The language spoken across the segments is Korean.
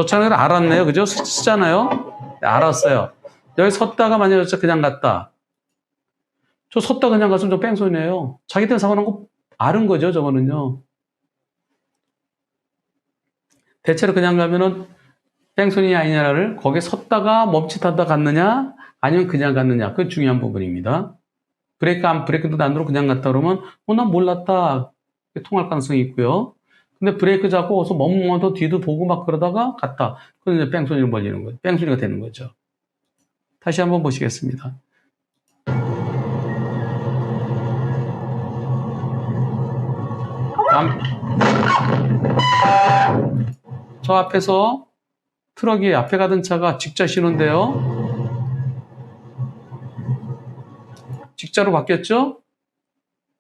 좋잖아요. 알았네요. 그죠? 쓰잖아요. 네, 알았어요. 여기 섰다가 만약에 그냥 갔다. 저 섰다 그냥 갔으면 저 뺑소니예요. 자기 때문에 사고 난 거 아는 거죠, 저거는요. 대체로 그냥 가면은 뺑소니냐 아니냐를 거기에 섰다가 멈칫하다 갔느냐 아니면 그냥 갔느냐. 그게 중요한 부분입니다. 브레이크도 안 들고 그냥 갔다 그러면 난 몰랐다. 통할 가능성이 있고요. 근데 브레이크 잡고 어서 멈춰도 뒤도 보고 막 그러다가 갔다. 그럼 이제 뺑소니를 벌리는 거예요. 뺑소니가 되는 거죠. 다시 한번 보시겠습니다. 저 앞에서 트럭이 앞에 가던 차가 직자 신호인데요. 직자로 바뀌었죠?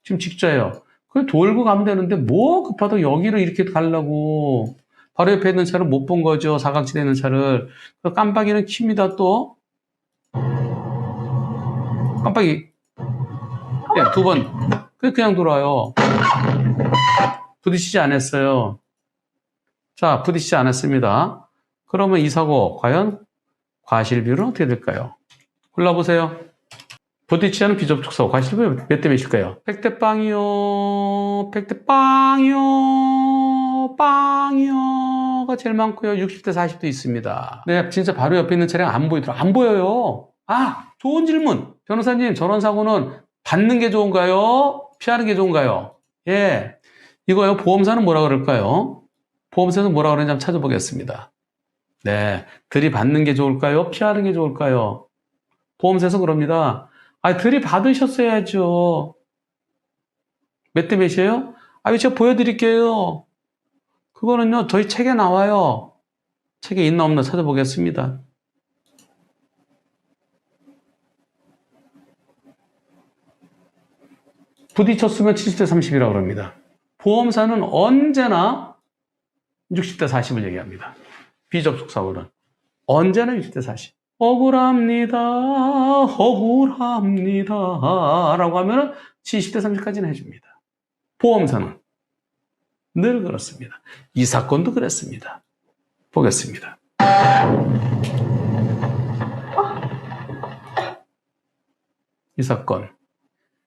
지금 직자예요. 그냥 돌고 가면 되는데 뭐 급하다고 여기를 이렇게 가려고. 바로 옆에 있는 차를 못 본 거죠. 사각지대에 있는 차를. 깜빡이는 킵니다 또. 깜빡이. 네, 2번. 그냥 돌아요. 부딪히지 않았어요. 자, 부딪히지 않았습니다. 그러면 이 사고 과연 과실 비율은 어떻게 될까요? 골라보세요. 부딪히지 않은 비접촉 사고 과실 비율 몇 대 몇일까요? 100대 빵이요. 100대 빵이요. 빵이요가 제일 많고요. 60대 40도 있습니다. 네, 진짜 바로 옆에 있는 차량 안 보이더라고요. 안 보여요. 좋은 질문. 변호사님, 저런 사고는 받는 게 좋은가요? 피하는 게 좋은가요? 예. 이거요, 보험사는 뭐라 그럴까요? 보험사는 뭐라 그러는지 한번 찾아보겠습니다. 네. 들이받는 게 좋을까요? 피하는 게 좋을까요? 보험사에서 그럽니다. 들이받으셨어야죠. 몇 대 몇이에요? 제가 보여드릴게요. 그거는요, 저희 책에 나와요. 책에 있나 없나 찾아보겠습니다. 부딪혔으면 70대 30이라고 그럽니다. 보험사는 언제나 60대 40을 얘기합니다. 비접촉 사고는. 언제나 60대 40. 억울합니다. 억울합니다. 라고 하면은 70대 30까지는 해줍니다. 보험사는 늘 그렇습니다. 이 사건도 그랬습니다. 보겠습니다. 이 사건.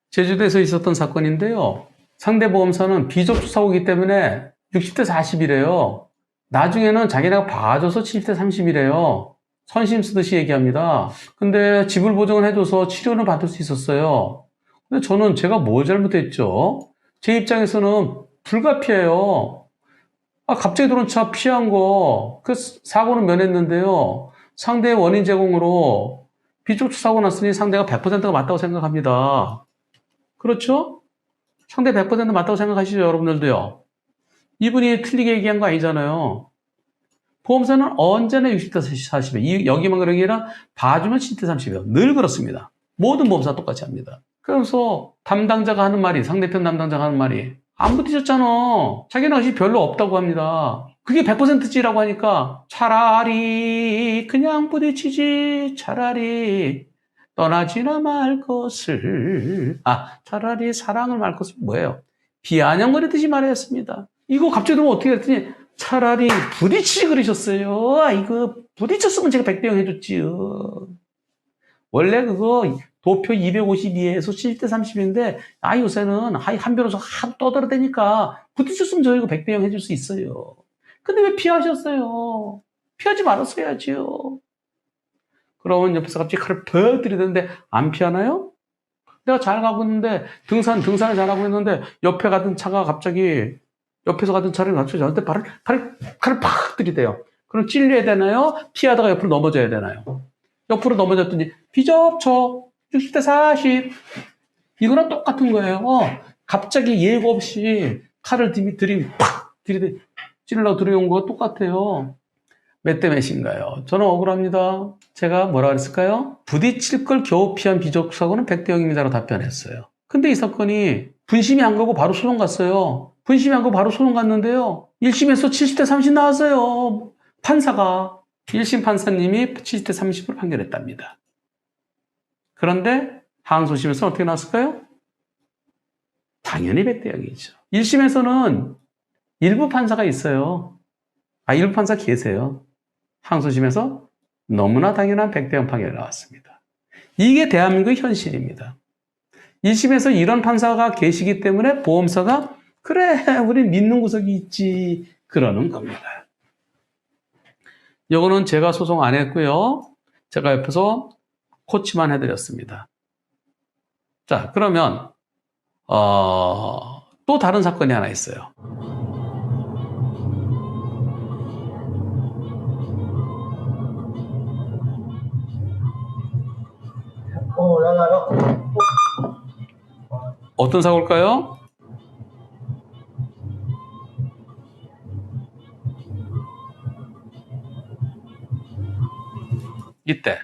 제주도에서 있었던 사건인데요. 상대 보험사는 비접촉 사고이기 때문에 60대 40이래요. 나중에는 자기네가 봐줘서 70대 30이래요. 선심 쓰듯이 얘기합니다. 근데 지불 보증을 해줘서 치료는 받을 수 있었어요. 근데 저는 제가 뭘 잘못했죠? 제 입장에서는 불가피해요. 갑자기 들어온 차 피한 거, 그 사고는 면했는데요. 상대의 원인 제공으로 비접촉 사고 났으니 상대가 100%가 맞다고 생각합니다. 그렇죠? 상대 100% 맞다고 생각하시죠, 여러분들도요? 이분이 틀리게 얘기한 거 아니잖아요. 보험사는 언제나 60대 40이에요. 여기만 그런 게 아니라 봐주면 70대 30이에요. 늘 그렇습니다. 모든 보험사 똑같이 합니다. 그래서 담당자가 하는 말이, 상대편 담당자가 하는 말이 안 부딪혔잖아. 자기는 아직 별로 없다고 합니다. 그게 100%지라고 하니까 차라리 그냥 부딪히지, 차라리 떠나지나 말 것을, 차라리 사랑을 말 것을 뭐예요? 비아냥거리듯이 말했습니다. 이거 갑자기 들으면 어떻게 했더니 차라리 부딪히지 그러셨어요. 이거 부딪혔으면 제가 100대 0 해줬지요. 원래 그거 도표 252에서 70대 30인데 요새는 한 변호사 하도 떠들어대니까 부딪혔으면 저희가 100대 0 해줄 수 있어요. 근데 왜 피하셨어요? 피하지 말았어야지요. 그러면 옆에서 갑자기 칼을 퍽 들이대는데 안 피하나요? 내가 잘 가고 있는데 등산을 잘하고 있는데 옆에 가던 차가 갑자기 옆에서 가던 차를 갑자기 저한테 칼을 팍 들이대요. 그럼 찔려야 되나요? 피하다가 옆으로 넘어져야 되나요? 옆으로 넘어졌더니 비접촉 60대 40 이거랑 똑같은 거예요. 갑자기 예고 없이 칼을 팍 들이대 찔러 들여온 거 똑같아요. 몇 대 몇인가요? 저는 억울합니다. 제가 뭐라 그랬을까요? 부딪힐 걸 겨우 피한 비접촉 사고는 100대 0입니다라고 답변했어요. 근데 이 사건이 분심이 안 가고 바로 소송 갔어요. 분심이 안 가고 바로 소송 갔는데요. 1심에서 70대 30 나왔어요. 판사가. 1심 판사님이 70대 30을 판결했답니다. 그런데 항소심에서 어떻게 나왔을까요? 당연히 100대 0이죠. 1심에서는 일부 판사가 있어요. 일부 판사 계세요. 항소심에서 너무나 당연한 100대0 판결이 나왔습니다. 이게 대한민국의 현실입니다. 1심에서 이런 판사가 계시기 때문에 보험사가 그래 우리 믿는 구석이 있지 그러는 겁니다. 이거는 제가 소송 안 했고요. 제가 옆에서 코치만 해드렸습니다. 자, 그러면 또 다른 사건이 하나 있어요. 어떤 사고일까요? 이때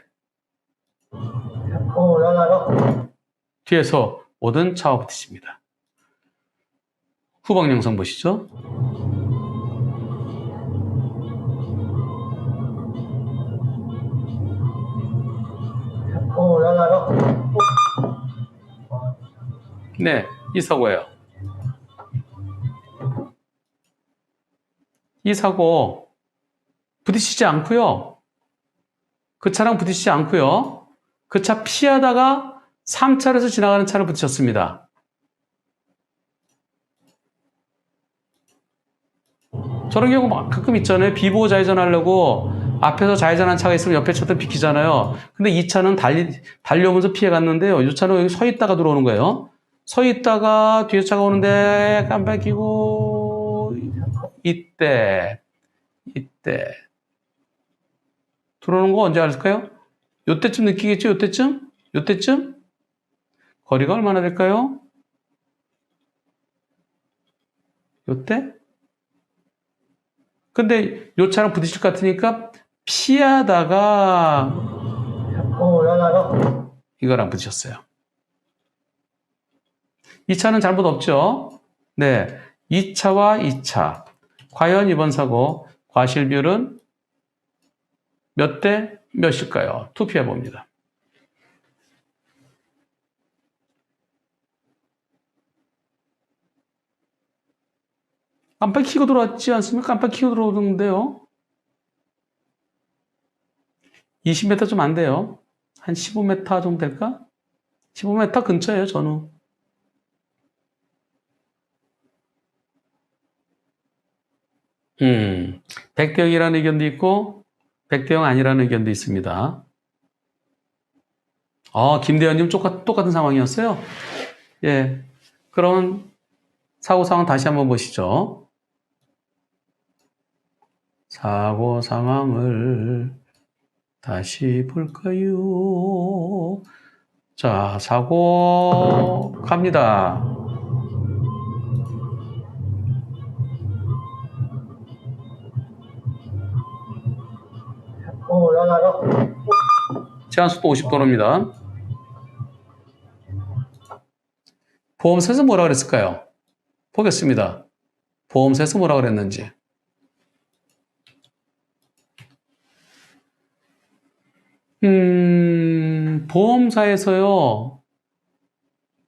뒤에서 오던 차와 부딪힙니다. 후방 영상 보시죠. 네, 이 사고예요. 이 사고 부딪히지 않고요. 그 차랑 부딪히지 않고요. 그 차 피하다가 3차로에서 지나가는 차를 부딪혔습니다. 저런 경우 가끔 있잖아요. 비보호 좌회전 하려고 앞에서 좌회전한 차가 있으면 옆에 차도 비키잖아요. 근데 이 차는 달려오면서 피해갔는데요. 이 차는 여기 서 있다가 들어오는 거예요. 서 있다가 뒤에 차가 오는데 깜빡이고 이때 들어오는 거 언제 알까요? 요때쯤 느끼겠죠? 요때쯤? 거리가 얼마나 될까요? 요때? 근데 요 차랑 부딪힐 것 같으니까 피하다가 이거랑 부딪혔어요. 이 차는 잘못 없죠? 네. 이 차와 이 차. 과연 이번 사고 과실 비율은 몇 대 몇일까요? 투표해 봅니다. 깜빡 켜고 들어왔지 않습니까? 깜빡 켜고 들어오는데요. 20m 좀 안 돼요. 한 15m 정도 될까? 15m 근처예요, 저는. 음, 100대 0이라는 의견도 있고 100대 0 아니라는 의견도 있습니다. 김대현님 똑같은 상황이었어요? 예. 그럼 사고 상황 다시 한번 보시죠. 사고 상황을 다시 볼까요? 자, 사고 갑니다. 제한속도 50도로입니다. 보험사에서 뭐라 그랬을까요? 보겠습니다. 보험사에서 뭐라 그랬는지. 보험사에서요,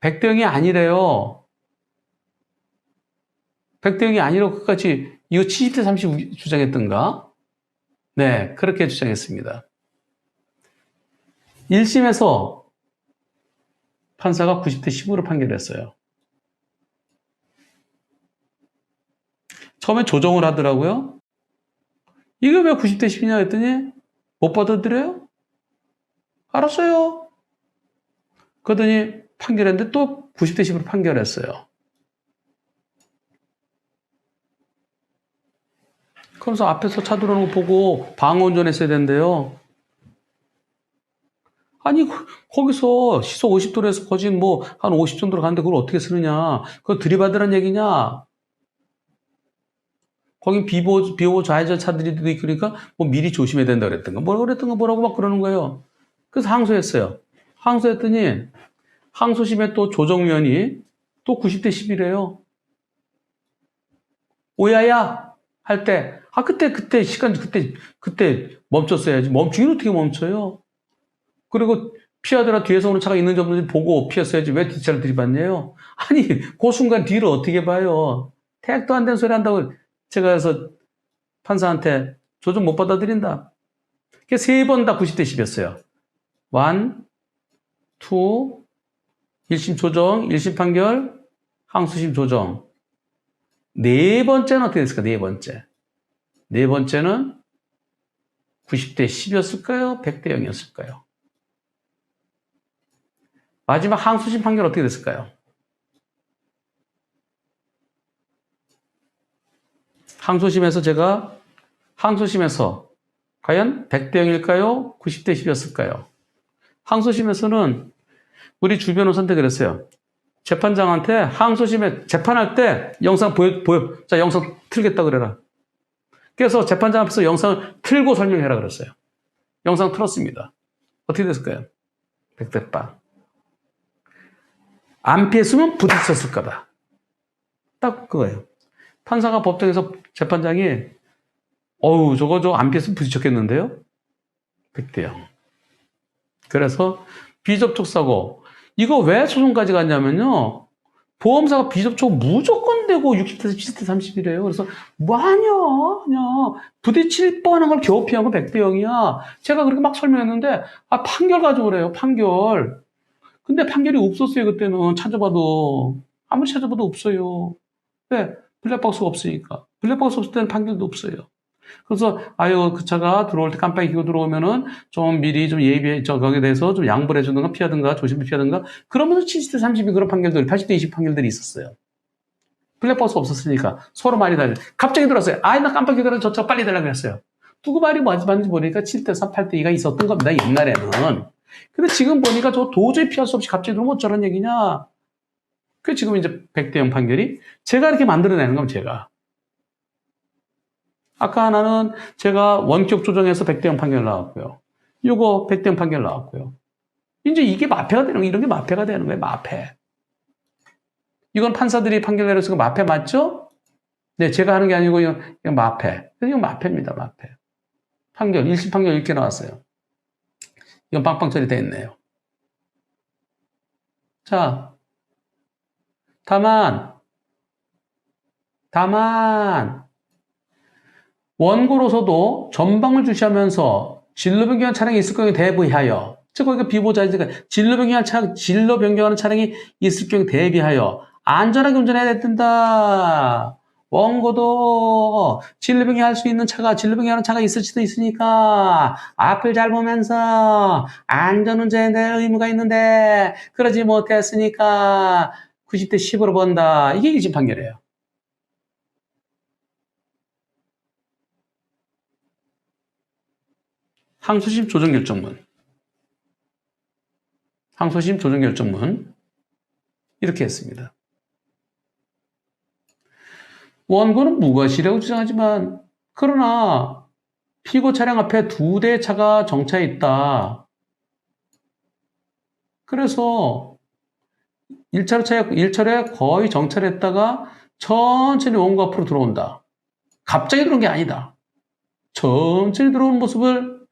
100대 0이 아니래요. 100대 0이 아니라고 끝까지, 이거 70대 30 주장했던가? 네, 그렇게 주장했습니다. 1심에서 판사가 90대 10으로 판결했어요. 처음에 조정을 하더라고요. 이거 왜 90대 10이냐 했더니, 못 받아들여요? 알았어요. 그러더니 판결했는데 또 90대 10으로 판결했어요. 그러면서 앞에서 차 들어오는 거 보고 방어 운전했어야 된대요. 아니, 거기서 시속 50도로 해서 거진 뭐 한 50 정도로 가는데 그걸 어떻게 쓰느냐. 그거 들이받으란 얘기냐. 거긴 비보호 좌회전 차들이 있으니까 뭐 미리 조심해야 된다 그랬던가. 뭐라고 막 그러는 거예요. 그래서 항소했어요. 항소했더니 항소심에 또 조정위원이 또 90대 10이래요. 오야야 할 때, 그때 시간, 그때 멈췄어야지. 멈추긴 어떻게 멈춰요? 그리고 피하더라 뒤에서 오는 차가 있는지 없는지 보고 피했어야지. 왜 뒷차를 들이받냐요? 아니, 그 순간 뒤를 어떻게 봐요? 택도 안 된 소리 한다고 제가 해서 판사한테 조정 못 받아들인다. 그게 세 번 다 90대 10이었어요. 1, 2, 1심 조정, 1심 판결, 항소심 조정. 네 번째는 어떻게 됐을까? 네 번째. 네 번째는 90대 10이었을까요? 100대 0이었을까요? 마지막 항소심 판결 어떻게 됐을까요? 항소심에서 과연 100대 0일까요? 90대 10이었을까요? 항소심에서는 우리 주 변호사한테 그랬어요. 재판장한테 항소심에 재판할 때 영상 보여. 자, 영상 틀겠다 그래라. 그래서 재판장 앞에서 영상을 틀고 설명해라 그랬어요. 영상 틀었습니다. 어떻게 됐을까요? 100대 빵. 안 피했으면 부딪혔을 거다. 딱 그거예요. 판사가 법정에서 재판장이 저거 안 피했으면 부딪혔겠는데요? 100대 0. 그래서 비접촉 사고 이거 왜 소송까지 갔냐면요. 보험사가 비접촉 무조건 되고 60대 70대 30이래요. 그래서 아니야. 부딪힐 뻔한 걸 겨우 피한 건 100대 0이야. 제가 그렇게 막 설명했는데 판결 가져오래요. 판결. 근데 판결이 없었어요. 그때는 찾아봐도 아무리 찾아봐도 없어요. 왜? 블랙박스가 없으니까. 블랙박스 없을 때는 판결도 없어요. 그래서 그 차가 들어올 때 깜빡이 켜고 들어오면은 좀 미리 좀 거기에 대해서 좀 양보를 해주든가 피하든가 조심히 피하든가 그러면서 70대 30이 그런 판결들이 80대 20 판결들이 있었어요. 블랙박스 없었으니까 서로 말이 달라요. 갑자기 들었어요. 나 깜빡이 켜고 저 차 빨리 달라고 했어요. 누구 말이 맞는지 보니까 7대 3, 8대 2가 있었던 겁니다. 옛날에는. 근데 지금 보니까 저 도저히 피할 수 없이 갑자기 들어오면 어쩌란 얘기냐. 그 지금 이제 100대 0 판결이 제가 이렇게 만들어내는 겁니다. 제가. 아까 하나는 제가 원격 조정해서 100대 0 판결 나왔고요. 요거 100대 0 판결 나왔고요. 이제 이게 마패가 되는 거예요. 이런 게 마패가 되는 거예요. 마패. 이건 판사들이 판결 내려서 마패 맞죠? 네, 제가 하는 게 아니고 이건 마패. 이건 마패입니다. 마패. 판결, 1심 판결 이렇게 나왔어요. 이건 빵빵 처리돼 있네요. 자, 다만 원고로서도 전방을 주시하면서 진로 변경한 차량이 있을 경우에 대비하여, 즉 거기가 비보자니까 진로 변경하는 차량이 있을 경우에 대비하여 안전하게 운전해야 된다. 원고도 진로 변경할 수 있는 차가 진로 변경하는 차가 있을 수도 있으니까 앞을 잘 보면서 안전 운전에 대한 의무가 있는데 그러지 못했으니까 90대 10으로 본다. 이게 1심 판결이에요. 항소심 조정결정문. 항소심 조정결정문. 이렇게 했습니다. 원고는 무과실이라고 주장하지만, 그러나 피고 차량 앞에 2대의 차가 정차해 있다. 그래서 1차로에 거의 정차했다가 천천히 원고 앞으로 들어온다. 갑자기 들어온 게 아니다. 천천히 들어오는 모습을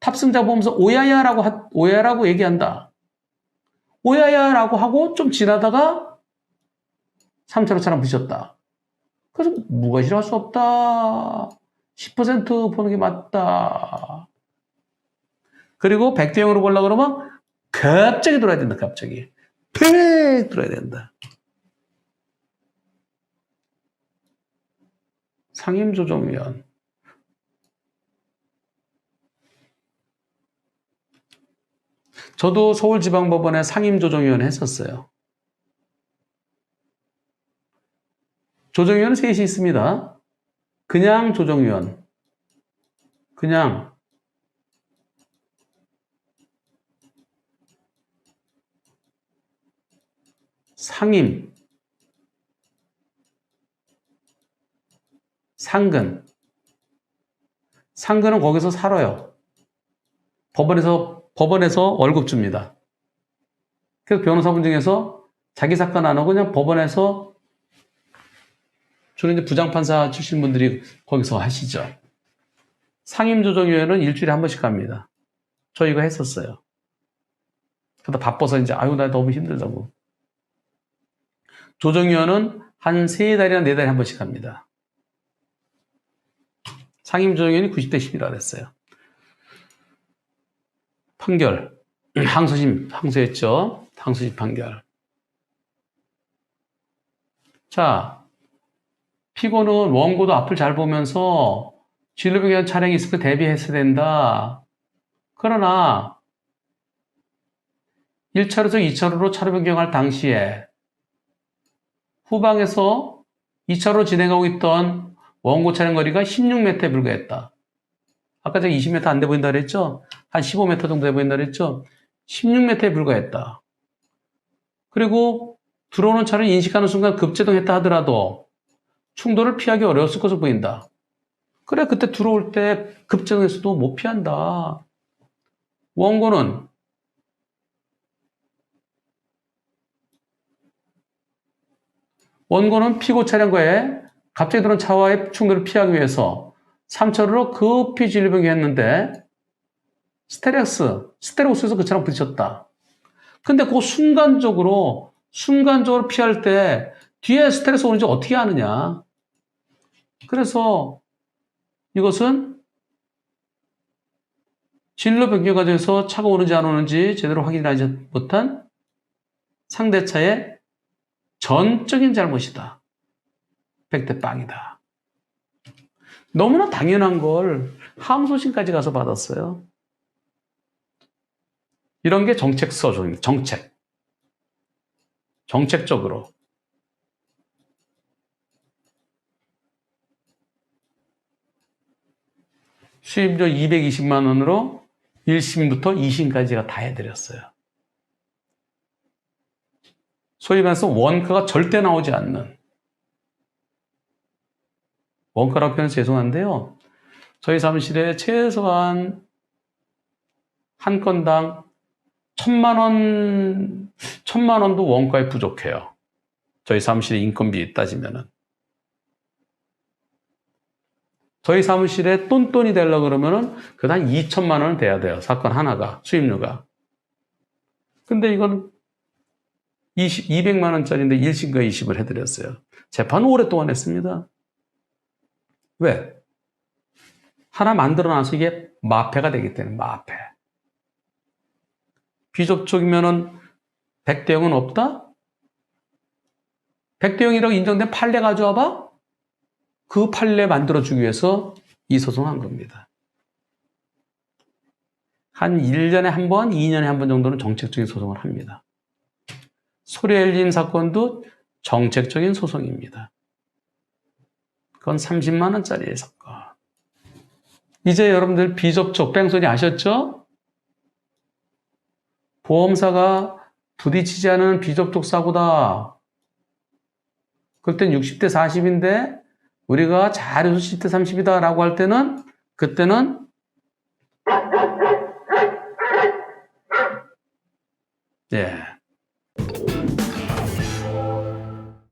탑승자 보면서 오야야라고 얘기한다. 오야야라고 하고 좀 지나다가 3차로 차량 부딪혔다. 그래서 무과실할 수 없다. 10% 보는 게 맞다. 그리고 100대 0으로 보려고 그러면 갑자기 들어야 된다. 갑자기. 팩 들어야 된다. 상임조정위원. 저도 서울지방법원에 상임조정위원 했었어요. 조정위원은 셋이 있습니다. 그냥 조정위원. 그냥. 상임. 상근. 상근은 거기서 살아요. 법원에서 월급 줍니다. 그래서 변호사분 중에서 자기 사건 안 하고 그냥 법원에서 주로 이제 부장판사 출신 분들이 거기서 하시죠. 상임조정위원회는 일주일에 한 번씩 갑니다. 저 이거 했었어요. 그러다 바빠서 이제 나 너무 힘들다고. 조정위원은 한 3달이나 4달에 한 번씩 갑니다. 상임조정위원이 90대 10이라 그랬어요. 판결. 항소했죠. 항소심 판결. 자, 피고는 원고도 앞을 잘 보면서 진로병에 대한 차량이 있을 때 대비했어야 된다. 그러나 1차로에서 2차로로 차로 변경할 당시에 후방에서 2차로로 진행하고 있던 원고 차량 거리가 16m에 불과했다. 아까 제가 20m 안 돼 보인다 그랬죠? 한 15m 정도 돼 보인다 그랬죠? 16m에 불과했다. 그리고 들어오는 차를 인식하는 순간 급제동했다 하더라도 충돌을 피하기 어려웠을 것으로 보인다. 그래, 그때 들어올 때 급제동했어도 못 피한다. 원고는 피고 차량과의 갑자기 들어온 차와의 충돌을 피하기 위해서 3차로로 급히 진로 변경했는데 스테레오스에서 그 차랑 부딪혔다. 근데 그 순간적으로 피할 때 뒤에 스테레오스 오는지 어떻게 아느냐. 그래서 이것은 진로 변경 과정에서 차가 오는지 안 오는지 제대로 확인하지 못한 상대차의 전적인 잘못이다. 100대 빵이다. 너무나 당연한 걸 항소심까지 가서 받았어요. 이런 게 정책서적입니다. 정책적으로. 수임료 220만 원으로 1심부터 2심까지가 다 해드렸어요. 소위 말해서 원가가 절대 나오지 않는, 원가라고 표현해서 죄송한데요. 저희 사무실에 최소한 한 건당 1,000만 원도 원가에 부족해요. 저희 사무실의 인건비 따지면은. 저희 사무실에 똔똔이 되려고 그러면은 그래도 한 2천만 원은 돼야 돼요. 사건 하나가, 수임료가. 근데 이건 200만 원짜리인데 1심과 2심을 해드렸어요. 재판 오랫동안 했습니다. 왜? 하나 만들어놔서 이게 마패가 되기 때문에, 마패. 비접촉이면은 100대 0은 없다? 100대 0이라고 인정된 판례 가져와봐? 그 판례 만들어주기 위해서 이 소송한 겁니다. 한 1년에 한 번, 2년에 한 번 정도는 정책적인 소송을 합니다. 소리엘린 사건도 정책적인 소송입니다. 그건 30만 원짜리의 사건. 이제 여러분들 비접촉, 뺑소니 아셨죠? 보험사가 부딪히지 않은 비접촉 사고다. 그땐 60대 40인데 우리가 잘해서 10대 30이다 라고 할 때는 그때는 예.